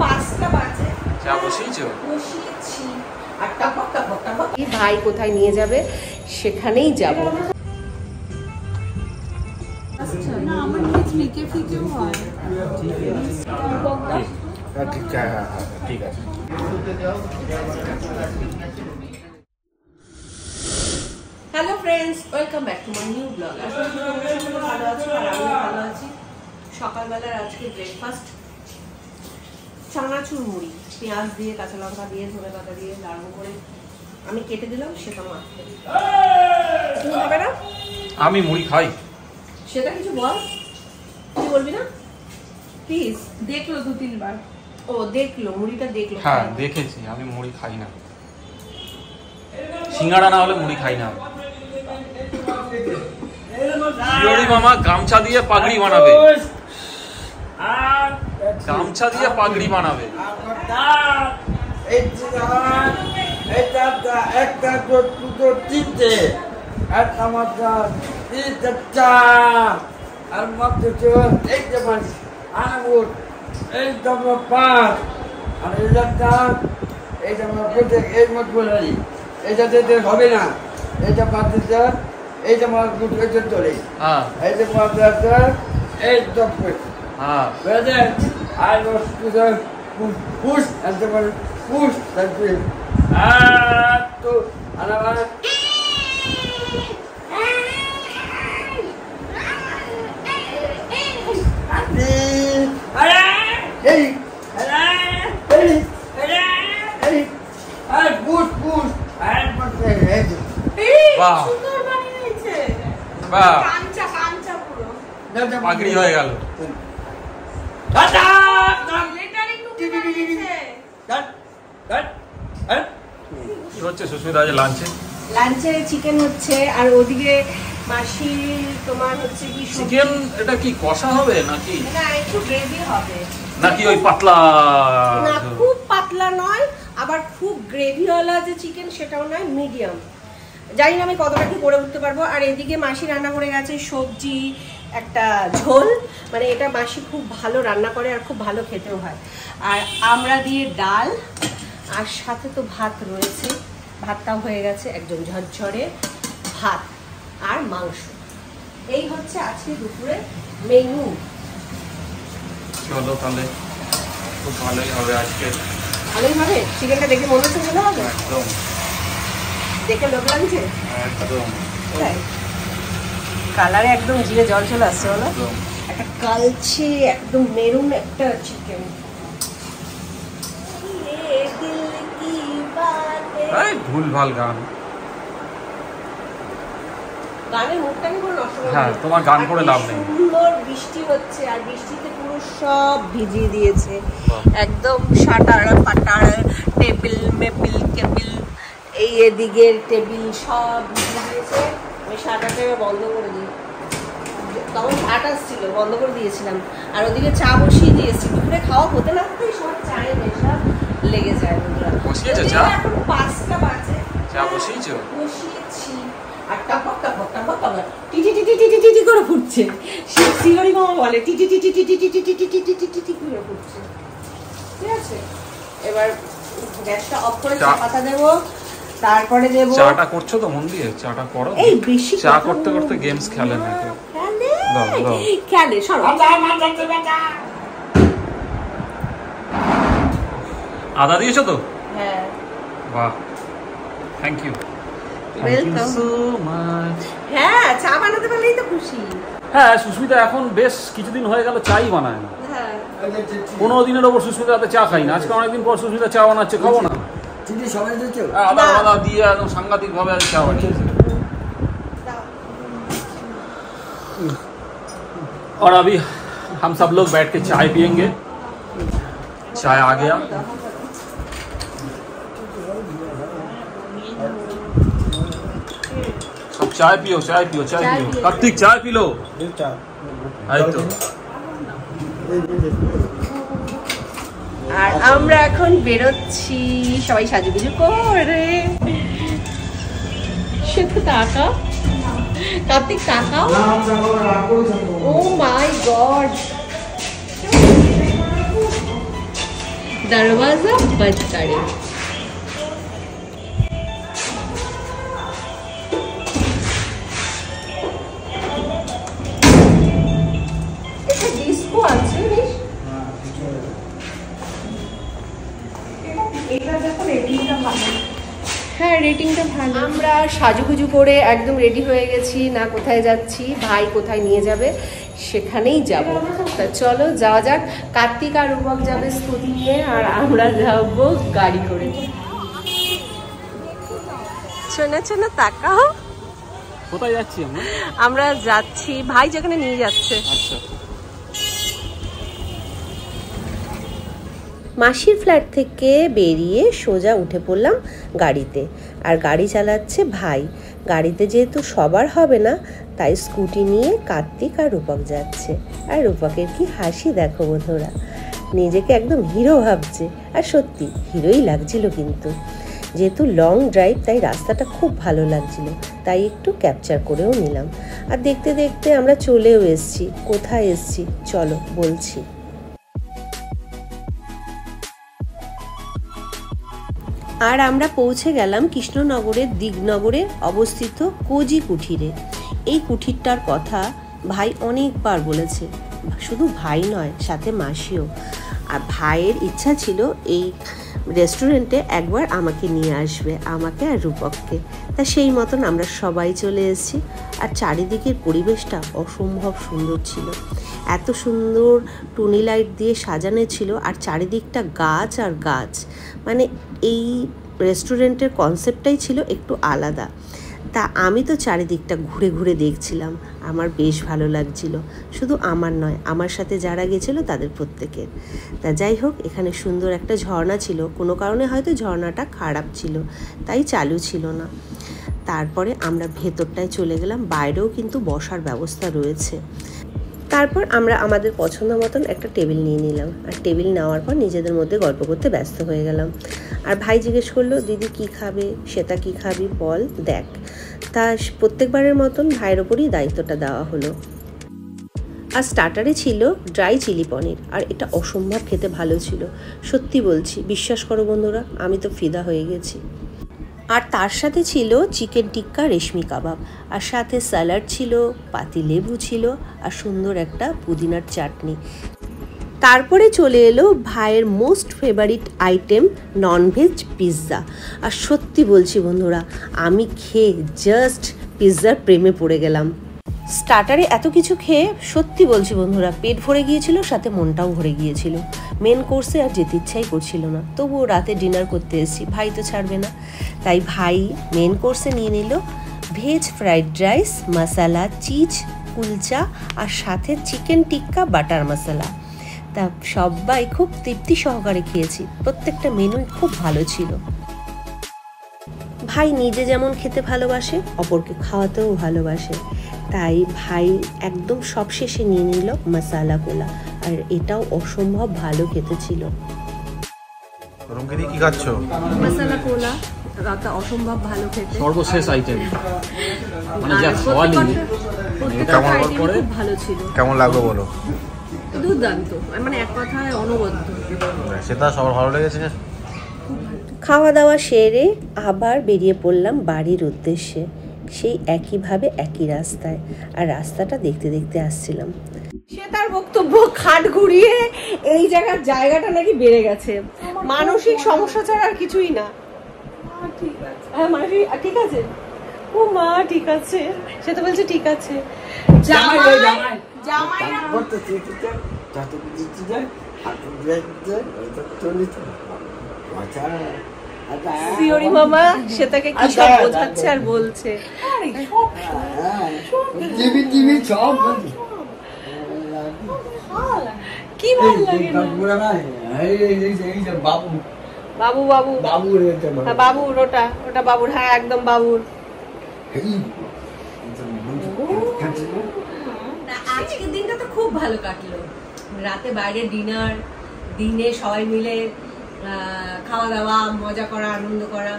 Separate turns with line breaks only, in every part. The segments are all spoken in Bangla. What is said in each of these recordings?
5টা বাজে।
চা বসিয়েছো?
বসিয়েছি। আর টপক টপক টপক ভাই কোথায় নিয়ে যাবে সেখানেই যাব।
না আমার নিয়ে ফ্রিকে ফ্রিকেও হয়।
ঠিক আছে।
Hello friends, welcome back to my new blog. আশা করি তোমরা সকলে ভালো আছো আর আমিও ভালো আছি। সকালবেলার আজকে ব্রেকফাস্ট চানাচুর মুড়ি, পেঁয়াজ দিয়ে, কাঁচা লঙ্কা দিয়ে, ধনে পাতা দিয়ে লাড়ু করে আমি কেটে দিলাম, সেটা মাখতে। তুমি খাবে না?
আমি মুড়ি খাই।
সেটা কিছু বল, তুই বলবি না প্লিজ?
দেখলো 2-3 বার।
ও দেখলো, মুড়িটা দেখলো।
হ্যাঁ দেখেছি, আমি মুড়ি খাই না। সিঙ্গাড়া না হলে মুড়ি খাই না। শিওরি মামা গামছা দিয়ে পাগড়ি বানাবে, গামছা দিয়ে পাগড়ি বানাবে।
হবে না, এটা পাত্রটা এইটা আমার গুটে চলে।
হ্যাঁ
এই যে পাত্রটা এই তো
হ্যাঁ
বেজে I was to the push and the push that way তো আলাদা এই
পাগড়ি হয়ে গেল। কি হচ্ছে সুস্মিতা আজ লাঞ্চে?
লাঞ্চে চিকেন হচ্ছে, আর ওদিকে মাসি তোমার হচ্ছে কি
চিকেন, এটা কি কষা হবে নাকি?
না, একটু গ্রেভি হবে।
নাকি ওই পাতলা?
না, খুব পাতলা নয়, আবার খুব গ্রেভিওয়ালা যে চিকেন সেটাও নয়, মিডিয়াম। জানি না আমি কতটা কি করে উঠতে পারবো। আর এদিকে মাসি রান্না করে গেছে সবজি, একটা ঝোল, মানে এটা মাসি খুব ভালো রান্না করে আর খুব ভালো খেতেও হয়। আর আমরা দিয়ে ডাল, আর সাথে তো ভাত রয়েছে, ভাতটাও হয়ে গেছে একদম ঝরঝরে ভাত আর মাংস। এই হচ্ছে আজকে দুপুরে মেনু।
চলো তাহলে, খুব ভালোই হবে আজকে।
ভালোই হবে। চিকেনটা দেখে মনে হচ্ছে ভালো হবে,
একদম
দেখে লোক লাগছে
একদম।
কালারে একদম জিভে জল চলে আসছে, বলো? একটা কালচে একদম মেরুন একটা চিকেন।
ভুল ভাল গান,
গানের মুখটাকে পুরো নষ্ট করে।
হ্যাঁ, তোমার গান করে লাভ নেই।
সুন্দর বৃষ্টি হচ্ছে, আর বৃষ্টিতে পুরো সব ভিজিয়ে দিয়েছে একদম। শাটার পাটার টেবিল মেবিল কেবিল, এই এদিকের টেবিল সব ভিজিয়ে দিয়েছে। আমি শাটারটা বন্ধ করে দিই, তখন ভাত আসছিল, বন্ধ করে দিয়েছিলাম। আর ওদিকে চা বসিয়ে দিয়েছি, দুপুরে খাওয়া হতে না হতেই সব চায়ে নেশা লেগে যায়।
বসিয়েছো চা?
এখন 5টা বাজে।
চা বসিয়েছো?
বসিয়েছি। আর টপক টপক টপক টপক টিটি টিটি টিটি টিটি করে ফুটছে। শিহরি মামা বলে TT TT TT TT TT TT TT করে ফুটছে। ঠিক আছে, এবার গ্যাসটা অফ করে চা পাতা দেবো, তারপরে দেবো।
চাটা করছো তো মন দিয়ে? চাটা করো।
এই বেশি
চা করতে করতে গেমস খেলে না কেউ?
খেলে, সরো।
আদা দিয়েছো তো?
হ্যাঁ,
বাহ, থ্যাংক ইউ।
হ্যাঁ, চা বানাতে পারলেই তো খুশি।
হ্যাঁ, সুস্মিতা এখন বেশ কিছুদিন হয়ে গেল চাই বানায় না।
হ্যাঁ,
15 দিনের ওপর সুস্মিতা হাতে চা খাই না। আজকে অনেকদিন পর সুস্মিতা চা বানাচ্ছে, খাবো না? আদা আদা দিয়ে একদম সাংঘাতিক ভাবে চা বানিয়েছে। और अभी हम सब लोग बैठ के चाय पियेंगे। चाय आ गया। सब चाय पियो, चाय पियो, चाय पियो। कार्तिक चाय पी लो। तो
আর আমরা এখন বেরোচ্ছি সবাই সাজুগুজু করে। শুধু টাকা কার্তিক তাকাও। ও মাই গড, दरवाजा बंद करें। ডিস্কো আছে বেশ, এটা দেখো রেটিংটা ভালো। হ্যাঁ রেটিংটা ভালো। আমরা সাজুগুজু করে একদম রেডি হয়ে গেছি, না কোথায় যাচ্ছি, ভাই কোথায় নিয়ে যাবে সেখানেই যাব। তা চলো যাওয়া যাক। কার্তিক আর রূপক যাবে স্কুটি নিয়ে, আর আমরা যাব গাড়ি করে। শোনা শোনা তাকাও,
কোথায় যাচ্ছি আমরা?
আমরা যাচ্ছি ভাই যেখানে নিয়ে যাচ্ছে।
আচ্ছা,
মাসির ফ্ল্যাট থেকে বেরিয়ে সোজা উঠে পড়লাম গাড়িতে, আর গাড়ি চালাচ্ছে ভাই। গাড়িতে যেহেতু সবার হবে না, তাই স্কুটি নিয়ে কার্তিক আর রূপক যাচ্ছে। আর রূপকের কি হাসি দেখো বন্ধুরা, নিজেকে একদম হিরো ভাবছে। আর সত্যি হিরোই লাগছিল, কিন্তু যেহেতু লং ড্রাইভ তাই রাস্তাটা খুব ভালো লাগছিল, তাই একটু ক্যাপচার করেও নিলাম। আর দেখতে দেখতে আমরা চলেও এসছি। কোথায় এসছি চলো বলছি। আর আমরা পৌঁছে গেলাম কৃষ্ণনগরের দিগনগরে অবস্থিত কোজি কুঠিরে। এই কুঠিরটার কথা ভাই অনেকবার বলেছে, শুধু ভাই নয় সাথে মাসিও। আর ভাইয়ের ইচ্ছা ছিল এই রেস্টুরেন্টে একবার আমাকে নিয়ে আসবে, আমাকে আর রূপককে। তা সেই মতন আমরা সবাই চলে এসেছি। আর চারিদিকের পরিবেশটা অসম্ভব সুন্দর ছিল, এত সুন্দর টুনি লাইট দিয়ে সাজানো ছিল, আর চারিদিকটা গাছ আর গাছ। মানে এই রেস্টুরেন্টের কনসেপ্টটাই ছিল একটু আলাদা। তা আমি তো চারিদিকটা ঘুরে ঘুরে দেখছিলাম, আমার বেশ ভালো লাগছিল। শুধু আমার নয়, আমার সাথে যারা গেছিলো তাদের প্রত্যেকের। তা যাই হোক, এখানে সুন্দর একটা ঝর্ণা ছিল, কোনো কারণে হয়তো ঝর্ণাটা খারাপ ছিল তাই চালু ছিল না। তারপরে আমরা ভেতরটায় চলে গেলাম, বাইরেও কিন্তু বসার ব্যবস্থা রয়েছে। তারপর আমরা আমাদের পছন্দ মতন একটা টেবিল নিয়ে নিলাম, আর টেবিল নেওয়ার পর নিজেদের মধ্যে গল্প করতে ব্যস্ত হয়ে গেলাম। আর ভাই জিজ্ঞেস করলো, দিদি কি খাবে, শ্বেতা কি খাবি বল দেখ। তা প্রত্যেকবারের মতন ভাইয়ের ওপরই দায়িত্বটা দেওয়া হলো। আর স্টার্টারে ছিল ড্রাই চিলি পনির, আর এটা অসম্ভব খেতে ভালো ছিল, সত্যি বলছি, বিশ্বাস করো বন্ধুরা, আমি তো ফিদা হয়ে গেছি। আর তার সাথে ছিল চিকেন টিক্কা রেশমি কাবাব, আর সাথে স্যালাড ছিল, পাতি লেবু ছিল, আর সুন্দর একটা পুদিনার চাটনি। তারপরে চলে এলো ভাইয়ের most favourite item nonveg pizza. আর সত্যি বলছি বন্ধুরা, আমি খেয়ে জাস্ট পিৎজার প্রেমে পড়ে গেলাম। স্টার্টারে এত কিছু খেয়ে সত্যি বলছি বন্ধুরা, পেট ভরে গিয়েছিল, সাথে মনটাও ভরে গিয়েছিল। মেন কোর্সে আর যেতে ইচ্ছাই করছিল না, তবুও রাতে ডিনার করতে এসেছি, ভাই তো ছাড়বে না। তাই ভাই মেন কোর্সে নিয়ে নিল ভেজ ফ্রাইড রাইস, মশালা চিজ কুলচা, আর সাথে চিকেন টিক্কা বাটার মশলা। তা সবাই খুব তৃপ্তি সহকারে খেয়েছি, প্রত্যেকটা মেনুই খুব ভালো ছিল। ভাই নিজে যেমন খেতে ভালোবাসে, অপরকে খাওয়াতেও ভালোবাসে, তাই ভাই একদম সবশেষে নিয়ে নিল মশালা কোলা, আর এটাও অসম্ভব ভালো খেতে ছিল।
কি খাচ্ছ?
মশালা কোলা রাতে অসম্ভব ভালো খেতে,
সর্বশেষ আইটেম, মানে যা খাওয়ালি
খুব ভালো ছিল।
কেমন লাগলো বলো?
দুর্দান্ত, মানে এক কথায় অনবদ্য।
সেটা সবার ভালো লেগেছে।
খাওয়া দাওয়া সেরে আবার বেরিয়ে পড়লাম বাড়ির উদ্দেশ্যে, সেই একইভাবে একই রাস্তায়। আর রাস্তাটা দেখতে দেখতে আসছিলাম। সে তার বক্তব্য খাট ঘুরিয়ে এই জায়গাটা নাকি বেড়ে গেছে, মানসিক সমস্যা ছাড়া আর কিছুই না। ঠিক আছে, হ্যাঁ মাসি ঠিক আছে, ও মা ঠিক আছে, সে তো বলছে ঠিক আছে। মামা সে তাকে কি সব বোঝাচ্ছে আর বলছে, কি ভালো লাগে বাবু বাবু বাবুর, ওটা বাবুর, হ্যাঁ একদম বাবুর। আজকের দিনটা তো খুব ভালো কাটলো, রাতে বাইরে ডিনার, দিনে সবাই মিলে খাওয়া দাওয়া, মজা করা, আনন্দ করা।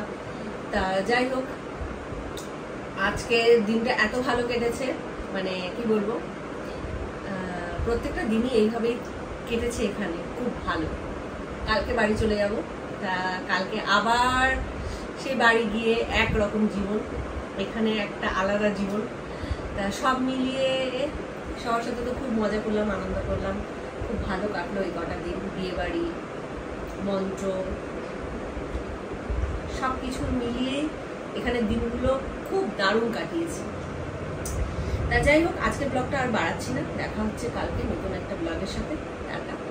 তা যাই হোক, আজকে দিনটা এত ভালো কেটেছে, মানে কি বলবো, প্রত্যেকটা দিনই এইভাবেই কেটেছে এখানে, খুব ভালো। কালকে বাড়ি চলে যাব। তা কালকে আবার সেই বাড়ি গিয়ে একরকম জীবন, এখানে একটা আলাদা জীবন। তা সব মিলিয়ে সবার সাথে তো খুব মজা করলাম, আনন্দ করলাম, খুব ভালো কাটলো এই কটা দিন। বিয়ে বাড়ি, মন্ত্র, সব কিছু মিলিয়ে এখানে দিনগুলো খুব দারুণ কাটিয়েছি। তা যাই হোক, আজকের ব্লগটা আর বাড়াচ্ছি না, দেখা হচ্ছে কালকে নতুন একটা ব্লগের সাথে। টাটা।